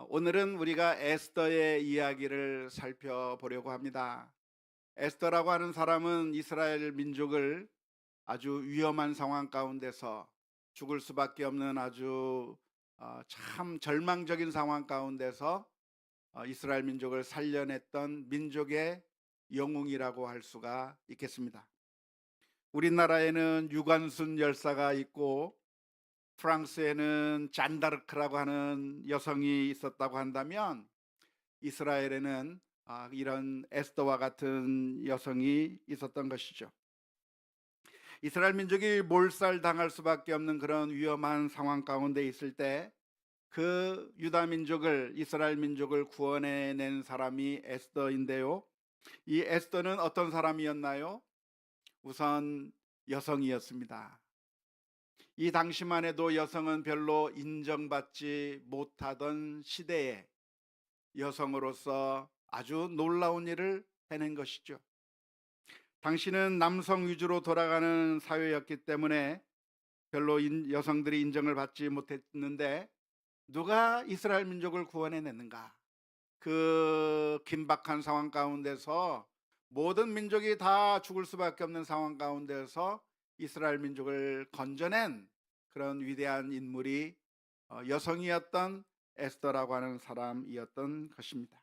오늘은 우리가 에스더의 이야기를 살펴보려고 합니다. 에스더라고 하는 사람은 이스라엘 민족을 아주 위험한 상황 가운데서 죽을 수밖에 없는 아주 참 절망적인 상황 가운데서 이스라엘 민족을 살려냈던 민족의 영웅이라고 할 수가 있겠습니다. 우리나라에는 유관순 열사가 있고 프랑스에는 잔다르크라고 하는 여성이 있었다고 한다면 이스라엘에는 이런 에스더와 같은 여성이 있었던 것이죠. 이스라엘 민족이 몰살당할 수밖에 없는 그런 위험한 상황 가운데 있을 때 그 유다 민족을, 이스라엘 민족을 구원해낸 사람이 에스더인데요. 이 에스더는 어떤 사람이었나요? 우선 여성이었습니다. 이 당시만 해도 여성은 별로 인정받지 못하던 시대에 여성으로서 아주 놀라운 일을 해낸 것이죠. 당시는 남성 위주로 돌아가는 사회였기 때문에 별로 여성들이 인정을 받지 못했는데 누가 이스라엘 민족을 구원해냈는가? 그 긴박한 상황 가운데서 모든 민족이 다 죽을 수밖에 없는 상황 가운데서 이스라엘 민족을 건져낸 그런 위대한 인물이 여성이었던 에스더라고 하는 사람이었던 것입니다.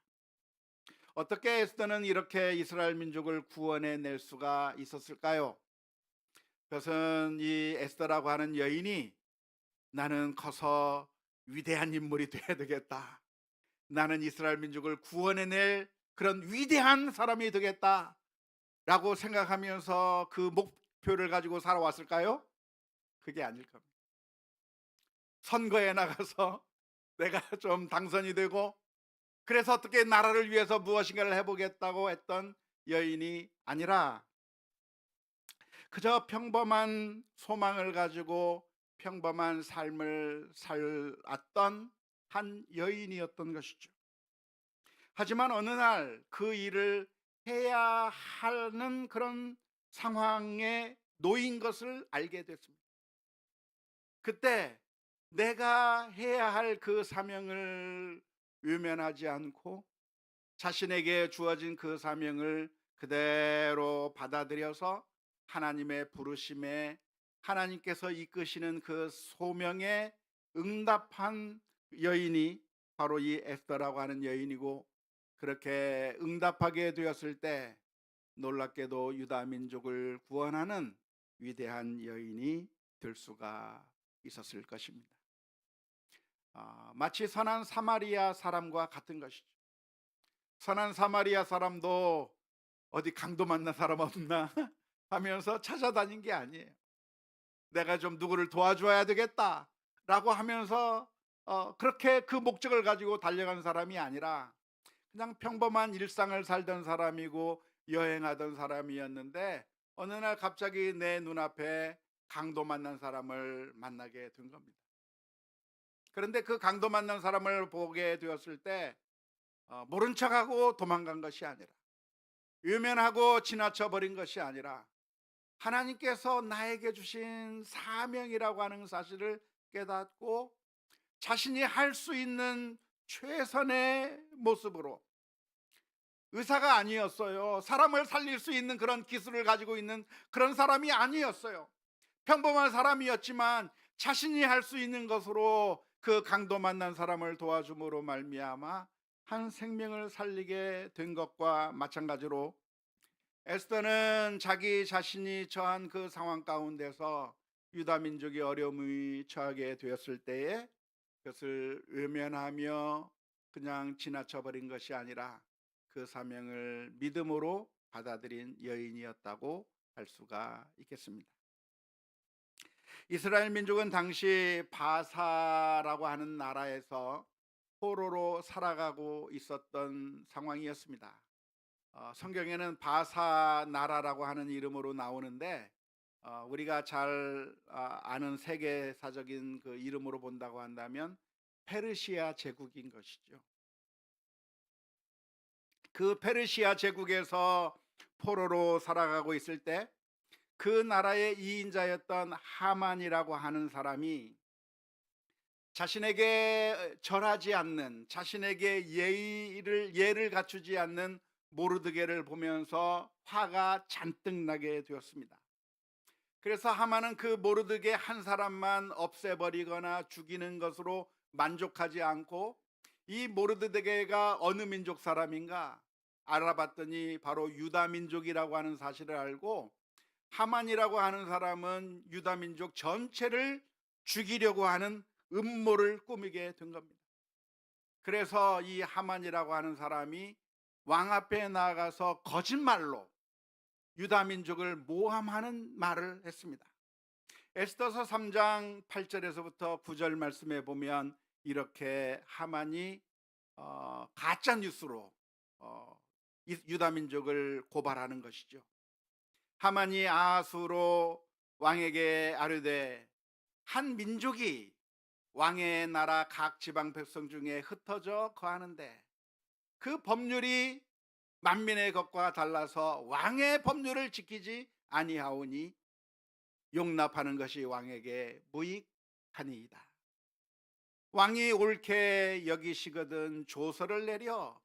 어떻게 에스더는 이렇게 이스라엘 민족을 구원해 낼 수가 있었을까요? 그것은 이 에스더라고 하는 여인이 나는 커서 위대한 인물이 돼야 되겠다. 나는 이스라엘 민족을 구원해낼 그런 위대한 사람이 되겠다 라고 생각하면서 그 목표를 가지고 살아왔을까요? 그게 아닐 겁니다. 선거에 나가서 내가 좀 당선이 되고 그래서 어떻게 나라를 위해서 무엇인가를 해보겠다고 했던 여인이 아니라 그저 평범한 소망을 가지고 평범한 삶을 살았던 한 여인이었던 것이죠. 하지만 어느 날 그 일을 해야 하는 그런 상황에 놓인 것을 알게 됐습니다. 그때 내가 해야 할 그 사명을 외면하지 않고 자신에게 주어진 그 사명을 그대로 받아들여서 하나님의 부르심에 하나님께서 이끄시는 그 소명에 응답한 여인이 바로 이 에스더라고 하는 여인이고, 그렇게 응답하게 되었을 때 놀랍게도 유다 민족을 구원하는 위대한 여인이 될 수가 있었을 것입니다. 마치 선한 사마리아 사람과 같은 것이죠. 선한 사마리아 사람도 어디 강도 만난 사람 없나 하면서 찾아다닌 게 아니에요. 내가 좀 누구를 도와줘야 되겠다 라고 하면서 그렇게 그 목적을 가지고 달려간 사람이 아니라 그냥 평범한 일상을 살던 사람이고 여행하던 사람이었는데 어느 날 갑자기 내 눈앞에 강도 만난 사람을 만나게 된 겁니다. 그런데 그 강도 만난 사람을 보게 되었을 때 모른 척하고 도망간 것이 아니라, 외면하고 지나쳐 버린 것이 아니라 하나님께서 나에게 주신 사명이라고 하는 사실을 깨닫고 자신이 할 수 있는 최선의 모습으로, 의사가 아니었어요. 사람을 살릴 수 있는 그런 기술을 가지고 있는 그런 사람이 아니었어요. 평범한 사람이었지만 자신이 할 수 있는 것으로 그 강도 만난 사람을 도와줌으로 말미암아 한 생명을 살리게 된 것과 마찬가지로 에스더는 자기 자신이 처한 그 상황 가운데서 유다 민족이 어려움이 처하게 되었을 때에 그것을 외면하며 그냥 지나쳐 버린 것이 아니라 그 사명을 믿음으로 받아들인 여인이었다고 할 수가 있겠습니다. 이스라엘 민족은 당시 바사라고 하는 나라에서 포로로 살아가고 있었던 상황이었습니다. 성경에는 바사 나라라고 하는 이름으로 나오는데 우리가 잘 아는 세계사적인 그 이름으로 본다고 한다면 페르시아 제국인 것이죠. 그 페르시아 제국에서 포로로 살아가고 있을 때 그 나라의 이인자였던 하만이라고 하는 사람이 자신에게 절하지 않는, 자신에게 예를 갖추지 않는 모르드게를 보면서 화가 잔뜩 나게 되었습니다. 그래서 하만은 그 모르드게 한 사람만 없애버리거나 죽이는 것으로 만족하지 않고, 이 모르드게가 어느 민족 사람인가 알아봤더니 바로 유다 민족이라고 하는 사실을 알고, 하만이라고 하는 사람은 유다 민족 전체를 죽이려고 하는 음모를 꾸미게 된 겁니다. 그래서 이 하만이라고 하는 사람이 왕 앞에 나가서 거짓말로 유다 민족을 모함하는 말을 했습니다. 에스더서 3장 8절에서부터 9절 말씀에 보면 이렇게 하만이 가짜 뉴스로 유다 민족을 고발하는 것이죠. 하만이 아하수로 왕에게 아뢰되, 한 민족이 왕의 나라 각 지방 백성 중에 흩어져 거하는데 그 법률이 만민의 것과 달라서 왕의 법률을 지키지 아니하오니 용납하는 것이 왕에게 무익하니이다. 왕이 옳게 여기시거든 조서를 내려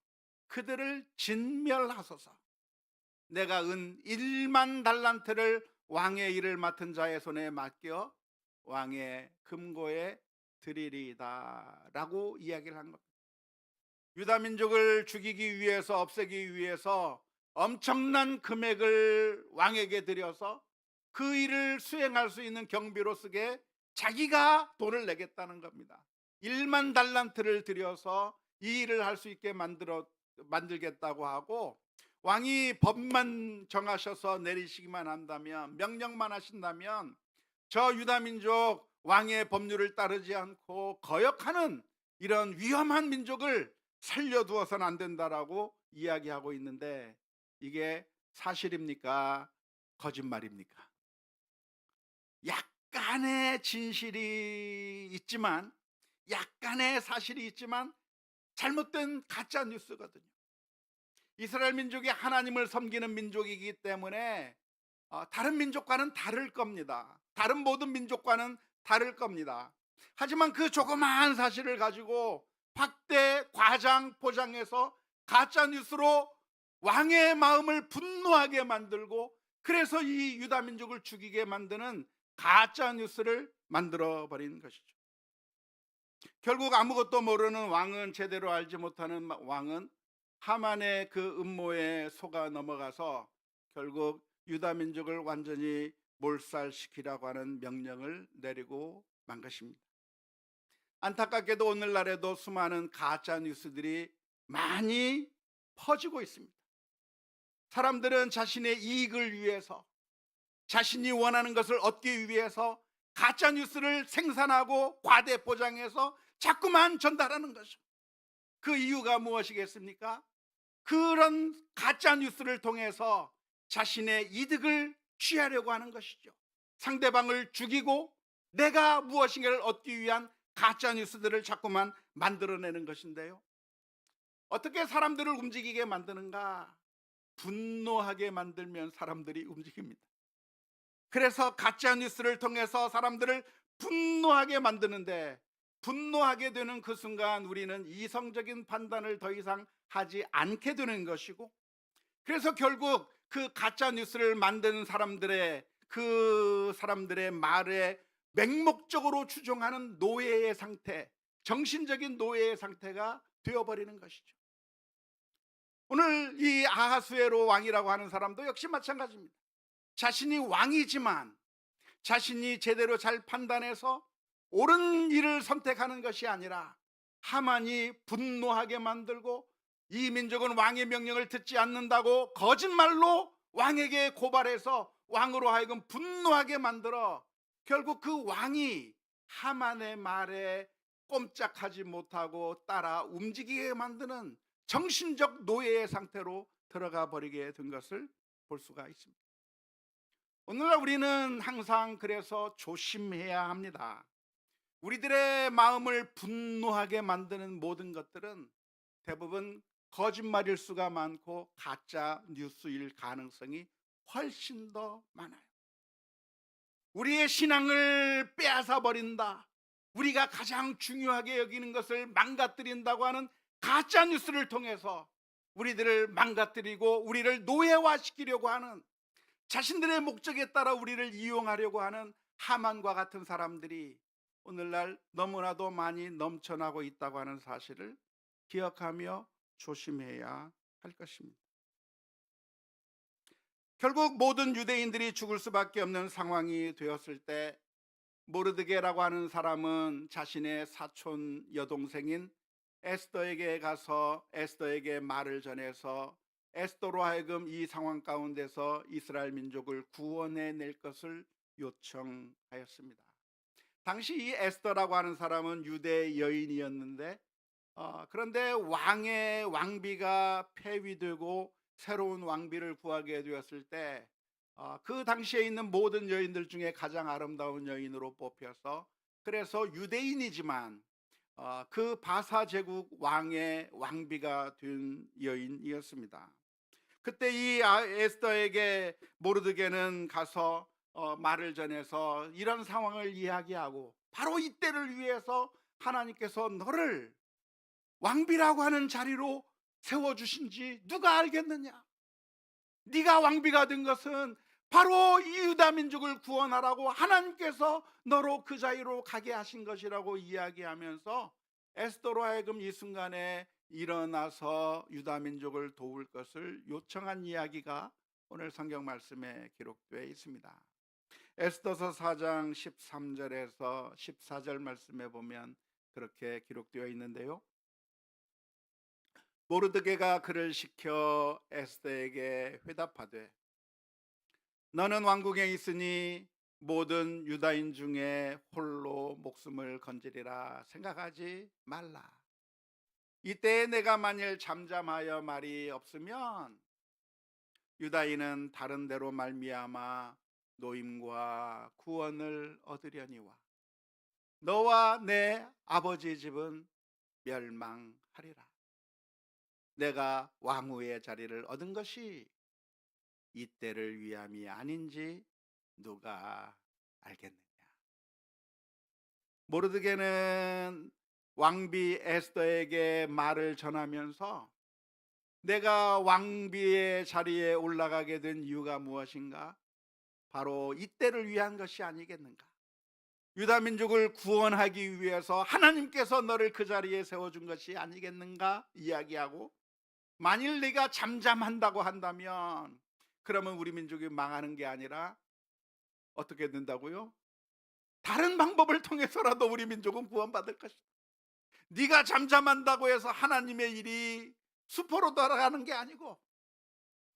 그들을 진멸하소서. 내가 은 1만 달란트를 왕의 일을 맡은 자의 손에 맡겨 왕의 금고에 드리리이다 라고 이야기를 한 겁니다. 유다 민족을 죽이기 위해서, 없애기 위해서 엄청난 금액을 왕에게 드려서 그 일을 수행할 수 있는 경비로 쓰게 자기가 돈을 내겠다는 겁니다. 1만 달란트를 들여서 이 일을 할 수 있게 만들겠다고 하고, 왕이 법만 정하셔서 내리시기만 한다면, 명령만 하신다면 저 유다 민족 왕의 법률을 따르지 않고 거역하는 이런 위험한 민족을 살려두어서는 안 된다라고 이야기하고 있는데, 이게 사실입니까? 거짓말입니까? 약간의 진실이 있지만, 약간의 사실이 있지만 잘못된 가짜 뉴스거든요. 이스라엘 민족이 하나님을 섬기는 민족이기 때문에 다른 민족과는 다를 겁니다. 다른 모든 민족과는 다를 겁니다. 하지만 그 조그마한 사실을 가지고 확대, 과장, 포장해서 가짜 뉴스로 왕의 마음을 분노하게 만들고, 그래서 이 유다 민족을 죽이게 만드는 가짜 뉴스를 만들어 버린 것이죠. 결국 아무것도 모르는 왕은, 제대로 알지 못하는 왕은 하만의 그 음모에 속아 넘어가서 결국 유다 민족을 완전히 몰살시키라고 하는 명령을 내리고 만 것입니다. 안타깝게도 오늘날에도 수많은 가짜 뉴스들이 많이 퍼지고 있습니다. 사람들은 자신의 이익을 위해서, 자신이 원하는 것을 얻기 위해서 가짜 뉴스를 생산하고 과대 포장해서 자꾸만 전달하는 것이죠. 그 이유가 무엇이겠습니까? 그런 가짜 뉴스를 통해서 자신의 이득을 취하려고 하는 것이죠. 상대방을 죽이고 내가 무엇인가를 얻기 위한 가짜 뉴스들을 자꾸만 만들어내는 것인데요. 어떻게 사람들을 움직이게 만드는가? 분노하게 만들면 사람들이 움직입니다. 그래서 가짜 뉴스를 통해서 사람들을 분노하게 만드는데, 분노하게 되는 그 순간 우리는 이성적인 판단을 더 이상 하지 않게 되는 것이고, 그래서 결국 그 가짜 뉴스를 만드는 그 사람들의 말에 맹목적으로 추종하는 노예의 상태, 정신적인 노예의 상태가 되어버리는 것이죠. 오늘 이 아하수에로 왕이라고 하는 사람도 역시 마찬가지입니다. 자신이 왕이지만 자신이 제대로 잘 판단해서 옳은 일을 선택하는 것이 아니라 하만이 분노하게 만들고, 이 민족은 왕의 명령을 듣지 않는다고 거짓말로 왕에게 고발해서 왕으로 하여금 분노하게 만들어 결국 그 왕이 하만의 말에 꼼짝하지 못하고 따라 움직이게 만드는 정신적 노예의 상태로 들어가 버리게 된 것을 볼 수가 있습니다. 오늘날 우리는 항상 그래서 조심해야 합니다. 우리들의 마음을 분노하게 만드는 모든 것들은 대부분 거짓말일 수가 많고 가짜 뉴스일 가능성이 훨씬 더 많아요. 우리의 신앙을 빼앗아 버린다, 우리가 가장 중요하게 여기는 것을 망가뜨린다고 하는 가짜 뉴스를 통해서 우리들을 망가뜨리고 우리를 노예화시키려고 하는, 자신들의 목적에 따라 우리를 이용하려고 하는 하만과 같은 사람들이 오늘날 너무나도 많이 넘쳐나고 있다고 하는 사실을 기억하며 조심해야 할 것입니다. 결국 모든 유대인들이 죽을 수밖에 없는 상황이 되었을 때 모르드게라고 하는 사람은 자신의 사촌 여동생인 에스더에게 가서 에스더에게 말을 전해서 에스더로 하여금 이 상황 가운데서 이스라엘 민족을 구원해 낼 것을 요청하였습니다. 당시 이 에스더라고 하는 사람은 유대 여인이었는데 그런데 왕의 왕비가 폐위되고 새로운 왕비를 구하게 되었을 때 그 당시에 있는 모든 여인들 중에 가장 아름다운 여인으로 뽑혀서, 그래서 유대인이지만 그 바사 제국 왕의 왕비가 된 여인이었습니다. 그때 이 에스더에게 모르드게는 가서 말을 전해서 이런 상황을 이야기하고, 바로 이때를 위해서 하나님께서 너를 왕비라고 하는 자리로 세워주신지 누가 알겠느냐? 네가 왕비가 된 것은 바로 이 유다 민족을 구원하라고 하나님께서 너로 그 자리로 가게 하신 것이라고 이야기하면서 에스더로 하여금 이 순간에 일어나서 유다 민족을 도울 것을 요청한 이야기가 오늘 성경 말씀에 기록되어 있습니다. 에스더서 4장 13절에서 14절 말씀에 보면 그렇게 기록되어 있는데요. 모르드게가 그를 시켜 에스더에게 회답하되 너는 왕궁에 있으니 모든 유다인 중에 홀로 목숨을 건지리라 생각하지 말라. 이때에 내가 만일 잠잠하여 말이 없으면 유다인은 다른 데로 말미암아 노임과 구원을 얻으려니와 너와 내 아버지 집은 멸망하리라. 내가 왕후의 자리를 얻은 것이 이때를 위함이 아닌지 누가 알겠느냐. 모르드게는 왕비 에스더에게 말을 전하면서 내가 왕비의 자리에 올라가게 된 이유가 무엇인가? 바로 이때를 위한 것이 아니겠는가? 유다 민족을 구원하기 위해서 하나님께서 너를 그 자리에 세워준 것이 아니겠는가 이야기하고, 만일 네가 잠잠한다고 한다면 그러면 우리 민족이 망하는 게 아니라 어떻게 된다고요? 다른 방법을 통해서라도 우리 민족은 구원받을 것이다. 네가 잠잠한다고 해서 하나님의 일이 수포로 돌아가는 게 아니고,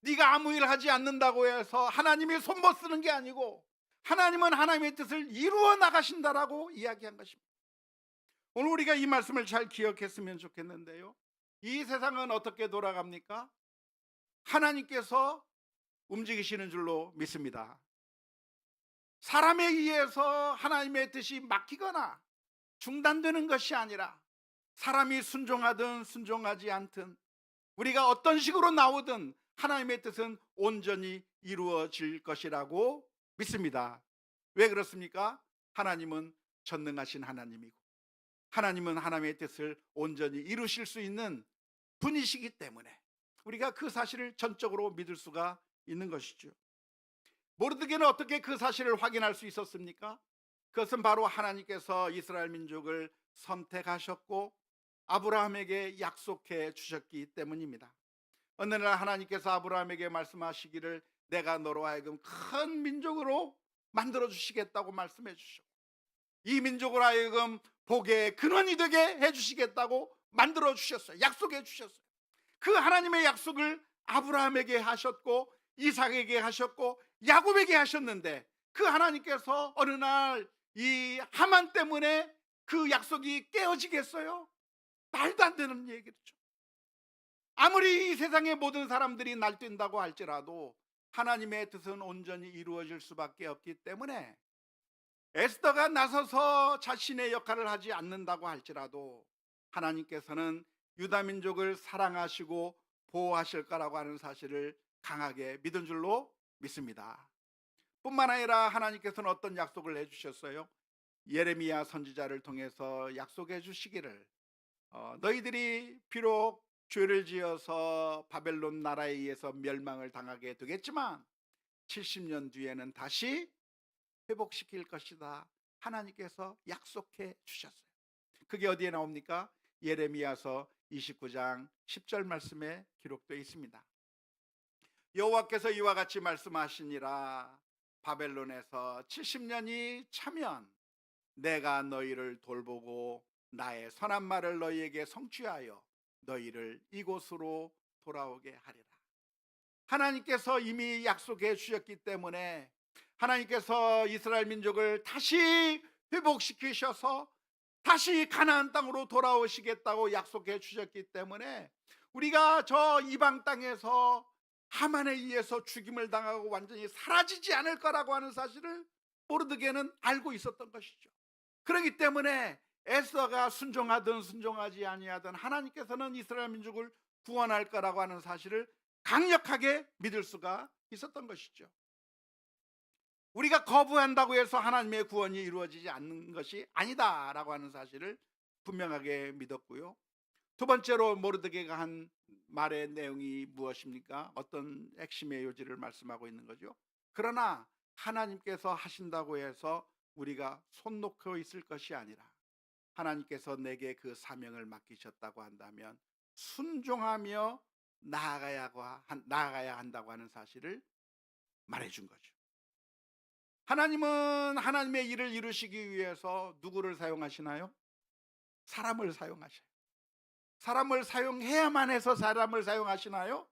네가 아무 일 하지 않는다고 해서 하나님이 손 못 쓰는 게 아니고, 하나님은 하나님의 뜻을 이루어 나가신다라고 이야기한 것입니다. 오늘 우리가 이 말씀을 잘 기억했으면 좋겠는데요, 이 세상은 어떻게 돌아갑니까? 하나님께서 움직이시는 줄로 믿습니다. 사람에 의해서 하나님의 뜻이 막히거나 중단되는 것이 아니라, 사람이 순종하든 순종하지 않든 우리가 어떤 식으로 나오든 하나님의 뜻은 온전히 이루어질 것이라고 믿습니다. 왜 그렇습니까? 하나님은 전능하신 하나님이고 하나님은 하나님의 뜻을 온전히 이루실 수 있는 분이시기 때문에 우리가 그 사실을 전적으로 믿을 수가 있는 것이죠. 모르드게는 어떻게 그 사실을 확인할 수 있었습니까? 그것은 바로 하나님께서 이스라엘 민족을 선택하셨고 아브라함에게 약속해 주셨기 때문입니다. 어느 날 하나님께서 아브라함에게 말씀하시기를 내가 너로 하여금 큰 민족으로 만들어 주시겠다고 말씀해 주셨고, 이 민족으로 하여금 복의 근원이 되게 해 주시겠다고 만들어 주셨어요. 약속해 주셨어요. 그 하나님의 약속을 아브라함에게 하셨고 이삭에게 하셨고 야곱에게 하셨는데, 그 하나님께서 어느 날 이 하만 때문에 그 약속이 깨어지겠어요? 말도 안 되는 얘기죠. 아무리 이 세상의 모든 사람들이 날뛴다고 할지라도 하나님의 뜻은 온전히 이루어질 수밖에 없기 때문에 에스더가 나서서 자신의 역할을 하지 않는다고 할지라도 하나님께서는 유다 민족을 사랑하시고 보호하실 거라고 하는 사실을 강하게 믿은 줄로 믿습니다. 뿐만 아니라 하나님께서는 어떤 약속을 해주셨어요? 예레미야 선지자를 통해서 약속해 주시기를 너희들이 비록 죄를 지어서 바벨론 나라에 의해서 멸망을 당하게 되겠지만 70년 뒤에는 다시 회복시킬 것이다. 하나님께서 약속해 주셨어요. 그게 어디에 나옵니까? 예레미야서 29장 10절 말씀에 기록되어 있습니다. 여호와께서 이와 같이 말씀하시니라. 바벨론에서 70년이 차면 내가 너희를 돌보고 나의 선한 말을 너희에게 성취하여 너희를 이곳으로 돌아오게 하리라. 하나님께서 이미 약속해 주셨기 때문에 하나님께서 이스라엘 민족을 다시 회복시키셔서 다시 가나안 땅으로 돌아오시겠다고 약속해 주셨기 때문에 우리가 저 이방 땅에서 하만에 의해서 죽임을 당하고 완전히 사라지지 않을 거라고 하는 사실을 모르드게는 알고 있었던 것이죠. 그렇기 때문에 에스더가 순종하든 순종하지 아니하든 하나님께서는 이스라엘 민족을 구원할 거라고 하는 사실을 강력하게 믿을 수가 있었던 것이죠. 우리가 거부한다고 해서 하나님의 구원이 이루어지지 않는 것이 아니다라고 하는 사실을 분명하게 믿었고요. 두 번째로 모르드게가 한 말의 내용이 무엇입니까? 어떤 핵심의 요지를 말씀하고 있는 거죠. 그러나 하나님께서 하신다고 해서 우리가 손 놓고 있을 것이 아니라 하나님께서 내게 그 사명을 맡기셨다고 한다면 순종하며 나아가야 한다고 하는 사실을 말해준 거죠. 하나님은 하나님의 일을 이루시기 위해서 누구를 사용하시나요? 사람을 사용하셔요. 사람을 사용해야만 해서 사람을 사용하시나요?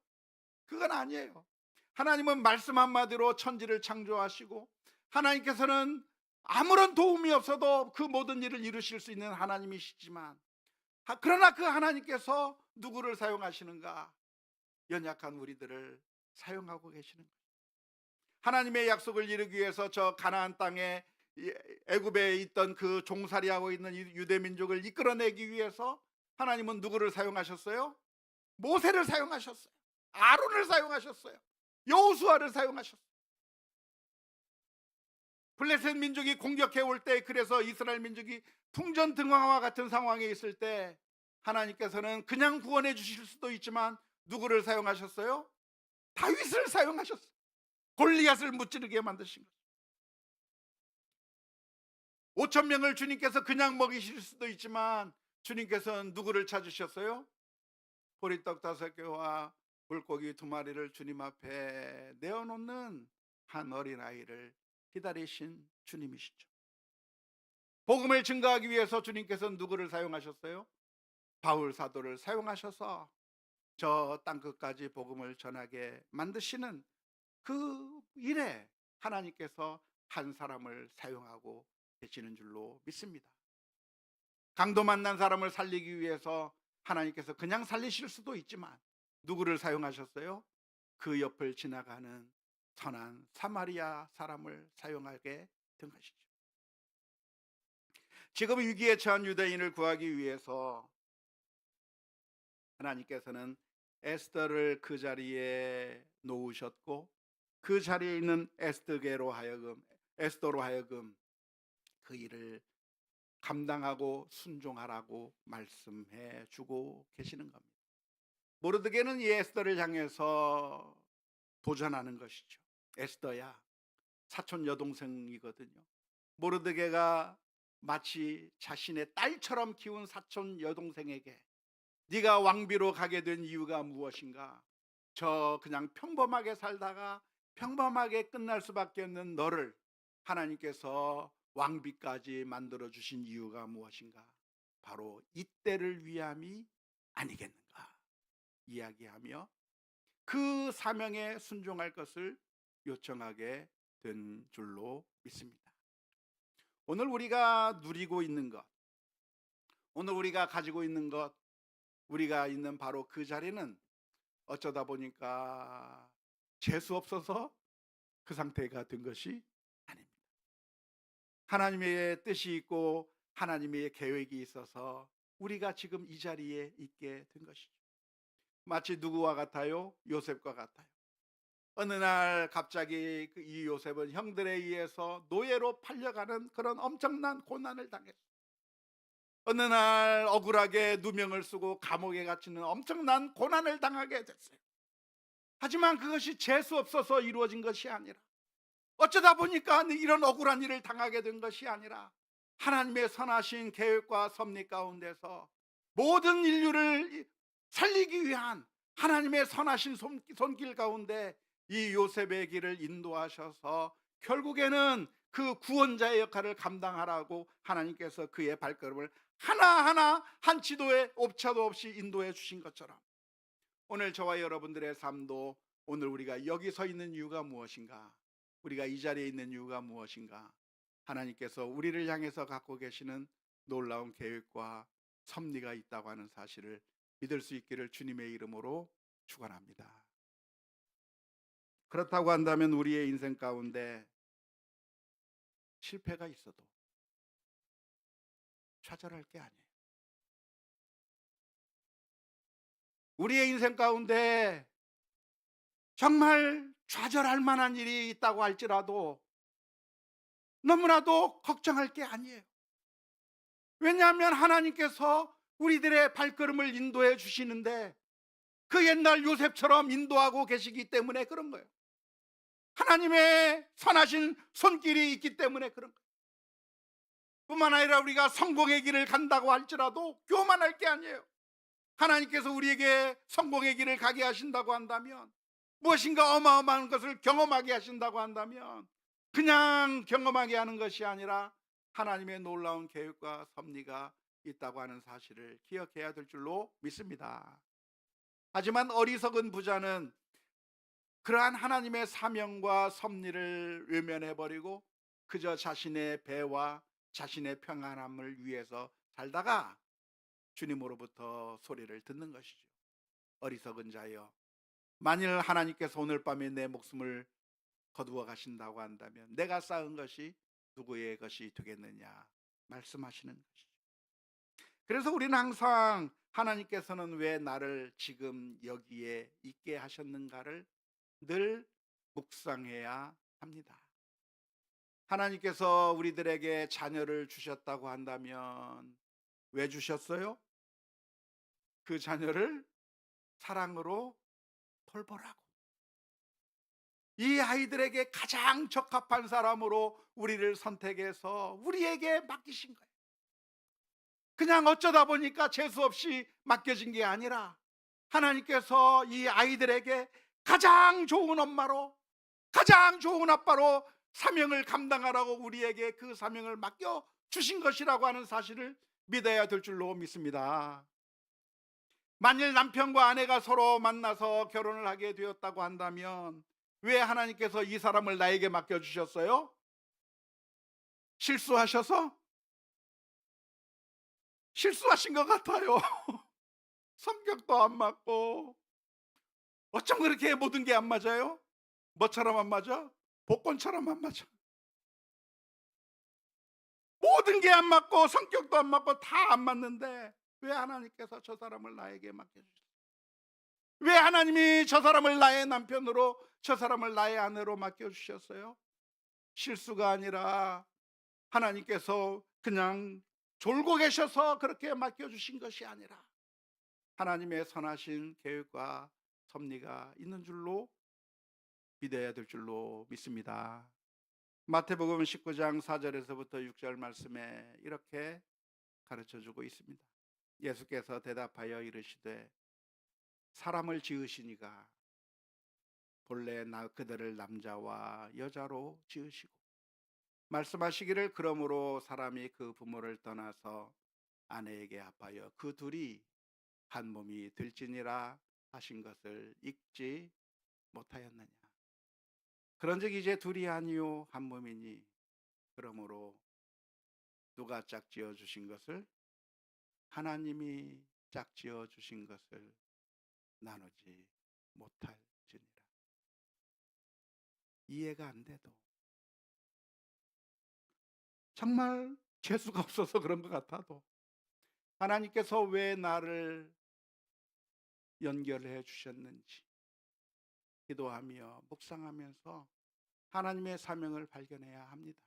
그건 아니에요. 하나님은 말씀 한마디로 천지를 창조하시고 하나님께서는 아무런 도움이 없어도 그 모든 일을 이루실 수 있는 하나님이시지만 그러나 그 하나님께서 누구를 사용하시는가? 연약한 우리들을 사용하고 계시는 거예요. 하나님의 약속을 이루기 위해서 저 가나안 땅에 애굽에 있던 그 종살이하고 있는 유대 민족을 이끌어내기 위해서 하나님은 누구를 사용하셨어요? 모세를 사용하셨어요. 아론을 사용하셨어요. 여호수아를 사용하셨어요. 블레셋 민족이 공격해 올 때, 그래서 이스라엘 민족이 풍전등화와 같은 상황에 있을 때 하나님께서는 그냥 구원해 주실 수도 있지만 누구를 사용하셨어요? 다윗을 사용하셨어요. 골리앗을 무찌르게 만드신 거죠. 5천 명을 주님께서 그냥 먹이실 수도 있지만 주님께서는 누구를 찾으셨어요? 보리떡 5개와 물고기 2마리를 주님 앞에 내어놓는 한 어린아이를 기다리신 주님이시죠. 복음을 증거하기 위해서 주님께서는 누구를 사용하셨어요? 바울 사도를 사용하셔서 저 땅끝까지 복음을 전하게 만드시는 그 일에 하나님께서 한 사람을 사용하고 계시는 줄로 믿습니다. 강도 만난 사람을 살리기 위해서 하나님께서 그냥 살리실 수도 있지만 누구를 사용하셨어요? 그 옆을 지나가는 선한 사마리아 사람을 사용하게 된 것이죠. 지금 위기에 처한 유대인을 구하기 위해서 하나님께서는 에스더를 그 자리에 놓으셨고 그 자리에 있는 에스더로 하여금 그 일을 감당하고 순종하라고 말씀해 주고 계시는 겁니다. 모르드게는 이 에스더를 향해서 도전하는 것이죠. 에스더야, 사촌 여동생이거든요. 모르드게가 마치 자신의 딸처럼 키운 사촌 여동생에게 네가 왕비로 가게 된 이유가 무엇인가? 저 그냥 평범하게 살다가 평범하게 끝날 수밖에 없는 너를 하나님께서 왕비까지 만들어 주신 이유가 무엇인가? 바로 이때를 위함이 아니겠는가 이야기하며 그 사명에 순종할 것을 요청하게 된 줄로 믿습니다. 오늘 우리가 누리고 있는 것, 오늘 우리가 가지고 있는 것, 우리가 있는 바로 그 자리는 어쩌다 보니까 재수 없어서 그 상태가 된 것이 아닙니다. 하나님의 뜻이 있고 하나님의 계획이 있어서 우리가 지금 이 자리에 있게 된 것이죠. 마치 누구와 같아요? 요셉과 같아요. 어느 날 갑자기 이 요셉은 형들에 의해서 노예로 팔려가는 그런 엄청난 고난을 당했어요. 어느 날 억울하게 누명을 쓰고 감옥에 갇히는 엄청난 고난을 당하게 됐어요. 하지만 그것이 재수 없어서 이루어진 것이 아니라, 어쩌다 보니까 이런 억울한 일을 당하게 된 것이 아니라, 하나님의 선하신 계획과 섭리 가운데서 모든 인류를 살리기 위한 하나님의 선하신 손길 가운데 이 요셉의 길을 인도하셔서 결국에는 그 구원자의 역할을 감당하라고 하나님께서 그의 발걸음을 하나하나 한 지도에 옵차도 없이 인도해 주신 것처럼, 오늘 저와 여러분들의 삶도, 오늘 우리가 여기 서 있는 이유가 무엇인가, 우리가 이 자리에 있는 이유가 무엇인가, 하나님께서 우리를 향해서 갖고 계시는 놀라운 계획과 섭리가 있다고 하는 사실을 믿을 수 있기를 주님의 이름으로 축원합니다. 그렇다고 한다면 우리의 인생 가운데 실패가 있어도 좌절할 게 아니에요. 우리의 인생 가운데 정말 좌절할 만한 일이 있다고 할지라도 너무나도 걱정할 게 아니에요. 왜냐하면 하나님께서 우리들의 발걸음을 인도해 주시는데 그 옛날 요셉처럼 인도하고 계시기 때문에 그런 거예요. 하나님의 선하신 손길이 있기 때문에 그런 거예요. 뿐만 아니라 우리가 성공의 길을 간다고 할지라도 교만할 게 아니에요. 하나님께서 우리에게 성공의 길을 가게 하신다고 한다면, 무엇인가 어마어마한 것을 경험하게 하신다고 한다면, 그냥 경험하게 하는 것이 아니라 하나님의 놀라운 계획과 섭리가 있다고 하는 사실을 기억해야 될 줄로 믿습니다. 하지만 어리석은 부자는 그러한 하나님의 사명과 섭리를 외면해버리고 그저 자신의 배와 자신의 평안함을 위해서 살다가 주님으로부터 소리를 듣는 것이죠. 어리석은 자여, 만일 하나님께서 오늘 밤에 내 목숨을 거두어 가신다고 한다면 내가 쌓은 것이 누구의 것이 되겠느냐 말씀하시는 것이죠. 그래서 우리는 항상 하나님께서는 왜 나를 지금 여기에 있게 하셨는가를 늘 묵상해야 합니다. 하나님께서 우리들에게 자녀를 주셨다고 한다면 왜 주셨어요? 그 자녀를 사랑으로 돌보라고. 이 아이들에게 가장 적합한 사람으로 우리를 선택해서 우리에게 맡기신 거예요. 그냥 어쩌다 보니까 재수 없이 맡겨진 게 아니라 하나님께서 이 아이들에게 가장 좋은 엄마로, 가장 좋은 아빠로 사명을 감당하라고 우리에게 그 사명을 맡겨 주신 것이라고 하는 사실을 믿어야 될 줄로 믿습니다. 만일 남편과 아내가 서로 만나서 결혼을 하게 되었다고 한다면 왜 하나님께서 이 사람을 나에게 맡겨주셨어요? 실수하셔서? 실수하신 것 같아요. 성격도 안 맞고, 어쩜 그렇게 모든 게 안 맞아요? 뭐처럼 안 맞아? 복권처럼 안 맞아. 모든 게 안 맞고 성격도 안 맞고 다 안 맞는데 왜 하나님께서 저 사람을 나에게 맡겨주셨어요? 왜 하나님이 저 사람을 나의 남편으로, 저 사람을 나의 아내로 맡겨주셨어요? 실수가 아니라 하나님께서 그냥 졸고 계셔서 그렇게 맡겨주신 것이 아니라 하나님의 선하신 계획과 섭리가 있는 줄로 믿어야 될 줄로 믿습니다. 마태복음 19장 4절에서부터 6절 말씀에 이렇게 가르쳐주고 있습니다. 예수께서 대답하여 이르시되 사람을 지으시니가 본래 그들을 남자와 여자로 지으시고 말씀하시기를 그러므로 사람이 그 부모를 떠나서 아내에게 합하여 그 둘이 한 몸이 될지니라 하신 것을 읽지 못하였느냐. 그런즉 이제 둘이 아니요 한 몸이니 그러므로 누가 짝지어 주신 것을, 하나님이 짝지어 주신 것을 나누지 못할지니라. 이해가 안 돼도 정말 재수가 없어서 그런 것 같아도 하나님께서 왜 나를 연결해 주셨는지, 기도하며 묵상하면서 하나님의 사명을 발견해야 합니다.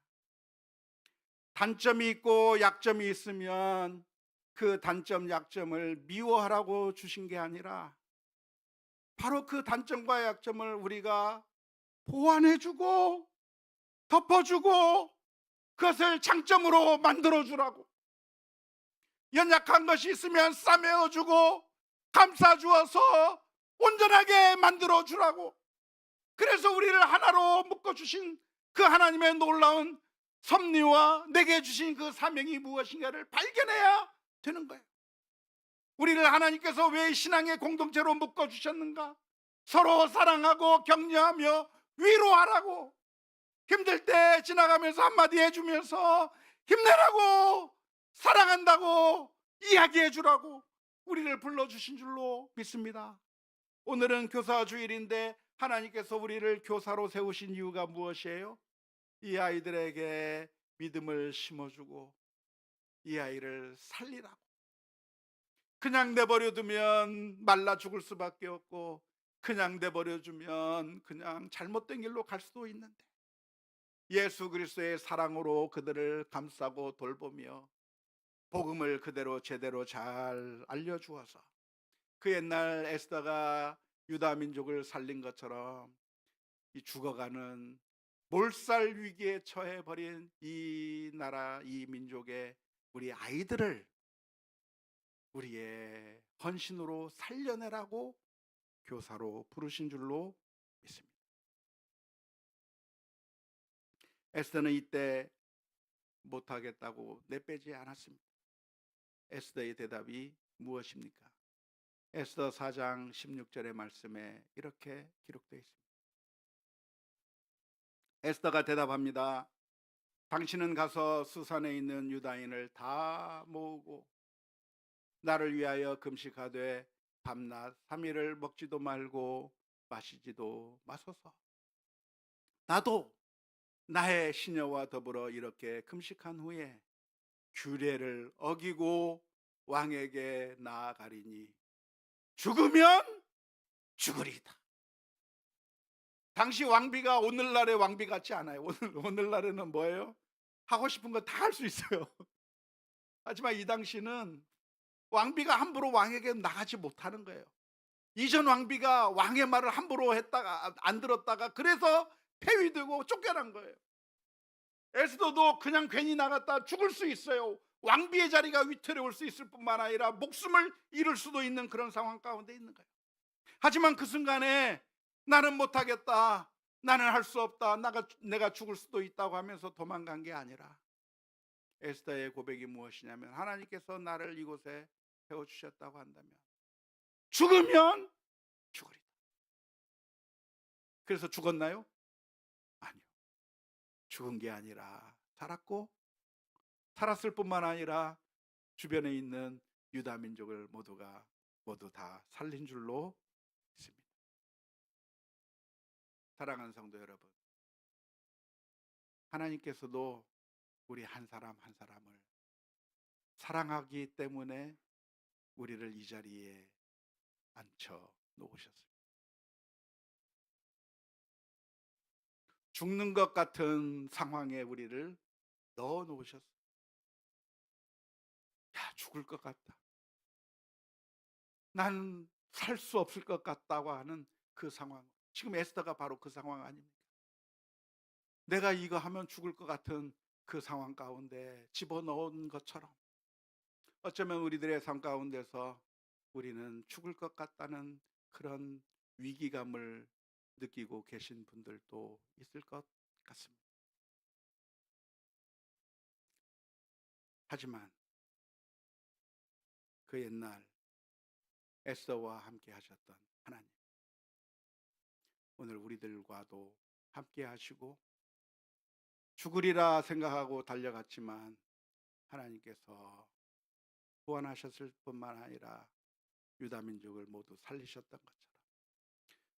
단점이 있고 약점이 있으면 그 단점, 약점을 미워하라고 주신 게 아니라 바로 그 단점과 약점을 우리가 보완해주고 덮어주고 그것을 장점으로 만들어주라고, 연약한 것이 있으면 싸매어주고 감싸주어서 온전하게 만들어주라고, 그래서 우리를 하나로 묶어주신 그 하나님의 놀라운 섭리와 내게 주신 그 사명이 무엇인가를 발견해야 되는 거예요. 우리를 하나님께서 왜 신앙의 공동체로 묶어주셨는가? 서로 사랑하고 격려하며 위로하라고, 힘들 때 지나가면서 한마디 해주면서 힘내라고, 사랑한다고 이야기해 주라고 우리를 불러주신 줄로 믿습니다. 오늘은 교사 주일인데 하나님께서 우리를 교사로 세우신 이유가 무엇이에요? 이 아이들에게 믿음을 심어주고 이 아이를 살리라고. 그냥 내버려두면 말라 죽을 수밖에 없고, 그냥 내버려두면 그냥 잘못된 길로 갈 수도 있는데 예수 그리스도의 사랑으로 그들을 감싸고 돌보며 복음을 그대로 제대로 잘 알려주어서 그 옛날 에스더가 유다 민족을 살린 것처럼 이 죽어가는 몰살 위기에 처해버린 이 나라, 이 민족의 우리 아이들을 우리의 헌신으로 살려내라고 교사로 부르신 줄로 믿습니다. 에스더는 이때 못하겠다고 내빼지 않았습니다. 에스더의 대답이 무엇입니까? 에스더 4장 16절의 말씀에 이렇게 기록되어 있습니다. 에스더가 대답합니다. 당신은 가서 수산에 있는 유다인을 다 모으고 나를 위하여 금식하되 밤낮 3일을 먹지도 말고 마시지도 마소서. 나도 나의 시녀와 더불어 이렇게 금식한 후에 규례를 어기고 왕에게 나아가리니 죽으면 죽으리다. 당시 왕비가 오늘날의 왕비 같지 않아요. 오늘날에는 뭐예요? 하고 싶은 거 다 할 수 있어요. 하지만 이 당시는 왕비가 함부로 왕에게 나가지 못하는 거예요. 이전 왕비가 왕의 말을 함부로 했다가 안 들었다가 그래서 폐위되고 쫓겨난 거예요. 에스더도 그냥 괜히 나갔다 죽을 수 있어요. 왕비의 자리가 위태로울 수 있을 뿐만 아니라 목숨을 잃을 수도 있는 그런 상황 가운데 있는 거예요. 하지만 그 순간에 나는 못하겠다, 나는 할 수 없다, 내가 죽을 수도 있다고 하면서 도망간 게 아니라 에스더의 고백이 무엇이냐면 하나님께서 나를 이곳에 세워주셨다고 한다면 죽으면 죽으리다. 그래서 죽었나요? 아니요. 죽은 게 아니라 살았고, 살았을 뿐만 아니라 주변에 있는 유다 민족을 모두 다 살린 줄로 믿습니다. 사랑하는 성도 여러분, 하나님께서도 우리 한 사람 한 사람을 사랑하기 때문에 우리를 이 자리에 앉혀 놓으셨습니다. 죽는 것 같은 상황에 우리를 넣어 놓으셨어요. 야, 죽을 것 같다, 난 살 수 없을 것 같다고 하는 그 상황. 지금 에스더가 바로 그 상황 아닙니까? 내가 이거 하면 죽을 것 같은 그 상황 가운데 집어넣은 것처럼 어쩌면 우리들의 삶 가운데서 우리는 죽을 것 같다는 그런 위기감을 느끼고 계신 분들도 있을 것 같습니다. 하지만 그 옛날 에스더와 함께 하셨던 하나님, 오늘 우리들과도 함께 하시고 죽으리라 생각하고 달려갔지만 하나님께서 구원하셨을 뿐만 아니라 유다 민족을 모두 살리셨던 것처럼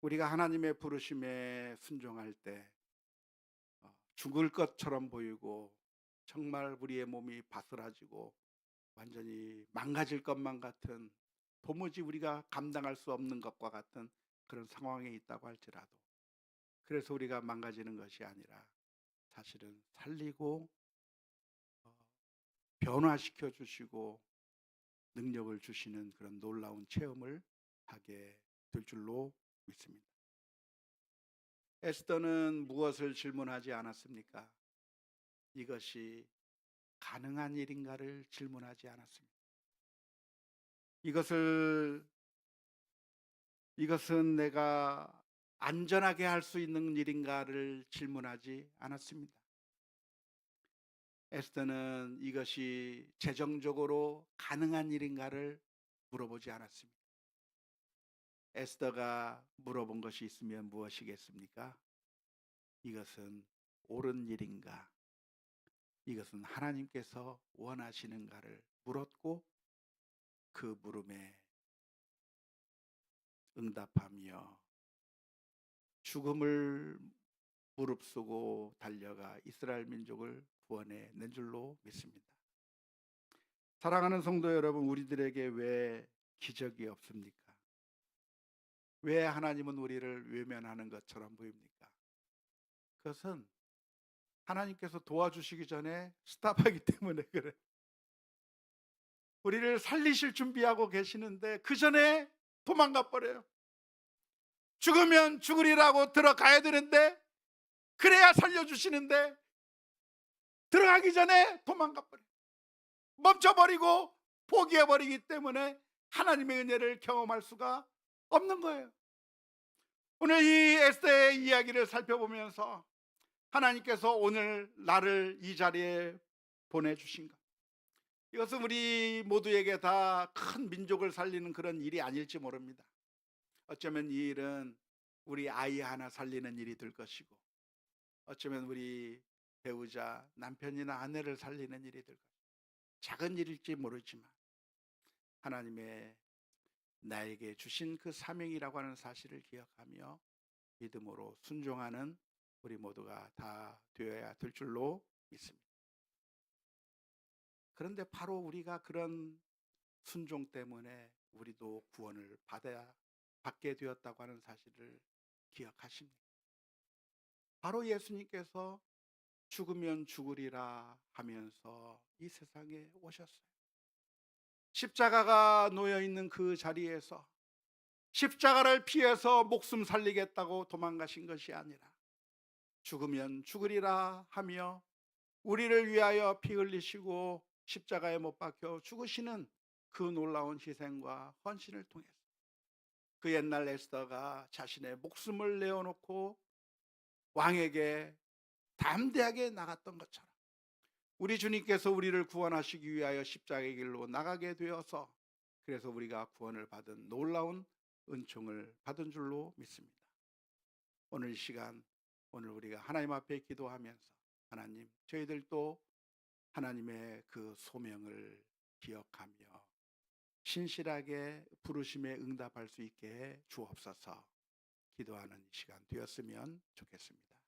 우리가 하나님의 부르심에 순종할 때 죽을 것처럼 보이고 정말 우리의 몸이 바스라지고 완전히 망가질 것만 같은, 도무지 우리가 감당할 수 없는 것과 같은 그런 상황에 있다고 할지라도, 그래서 우리가 망가지는 것이 아니라 사실은 살리고 변화시켜 주시고 능력을 주시는 그런 놀라운 체험을 하게 될 줄로 믿습니다. 에스더는 무엇을 질문하지 않았습니까? 이것이 가능한 일인가를 질문하지 않았습니다. 이것은 내가 안전하게 할 수 있는 일인가를 질문하지 않았습니다. 에스더는 이것이 재정적으로 가능한 일인가를 물어보지 않았습니다. 에스더가 물어본 것이 있으면 무엇이겠습니까? 이것은 옳은 일인가? 이것은 하나님께서 원하시는가를 물었고, 그 물음에 응답하며 죽음을 무릅쓰고 달려가 이스라엘 민족을 구원해 낸 줄로 믿습니다. 사랑하는 성도 여러분, 우리들에게 왜 기적이 없습니까? 왜 하나님은 우리를 외면하는 것처럼 보입니까? 그것은 하나님께서 도와주시기 전에 스탑하기 때문에 그래. 우리를 살리실 준비하고 계시는데 그 전에 도망가 버려요. 죽으면 죽으리라고 들어가야 되는데, 그래야 살려주시는데 들어가기 전에 도망가 버려요. 멈춰버리고 포기해버리기 때문에 하나님의 은혜를 경험할 수가 없는 거예요. 오늘 이 에스더의 이야기를 살펴보면서 하나님께서 오늘 나를 이 자리에 보내주신 것, 이것은 우리 모두에게 다 큰 민족을 살리는 그런 일이 아닐지 모릅니다. 어쩌면 이 일은 우리 아이 하나 살리는 일이 될 것이고, 어쩌면 우리 배우자, 남편이나 아내를 살리는 일이 될 것이고, 작은 일일지 모르지만 하나님의 나에게 주신 그 사명이라고 하는 사실을 기억하며 믿음으로 순종하는 우리 모두가 다 되어야 될 줄로 믿습니다. 그런데 바로 우리가 그런 순종 때문에 우리도 구원을 받게 되었다고 하는 사실을 기억하십니까? 바로 예수님께서 죽으면 죽으리라 하면서 이 세상에 오셨어요. 십자가가 놓여 있는 그 자리에서 십자가를 피해서 목숨 살리겠다고 도망가신 것이 아니라 죽으면 죽으리라 하며 우리를 위하여 피 흘리시고 십자가에 못 박혀 죽으시는 그 놀라운 희생과 헌신을 통해서 그 옛날 에스더가 자신의 목숨을 내어놓고 왕에게 담대하게 나갔던 것처럼 우리 주님께서 우리를 구원하시기 위하여 십자가의 길로 나가게 되어서, 그래서 우리가 구원을 받은 놀라운 은총을 받은 줄로 믿습니다. 오늘 이 시간, 오늘 우리가 하나님 앞에 기도하면서 하나님, 저희들도 하나님의 그 소명을 기억하며 신실하게 부르심에 응답할 수 있게 해 주옵소서. 기도하는 시간 되었으면 좋겠습니다.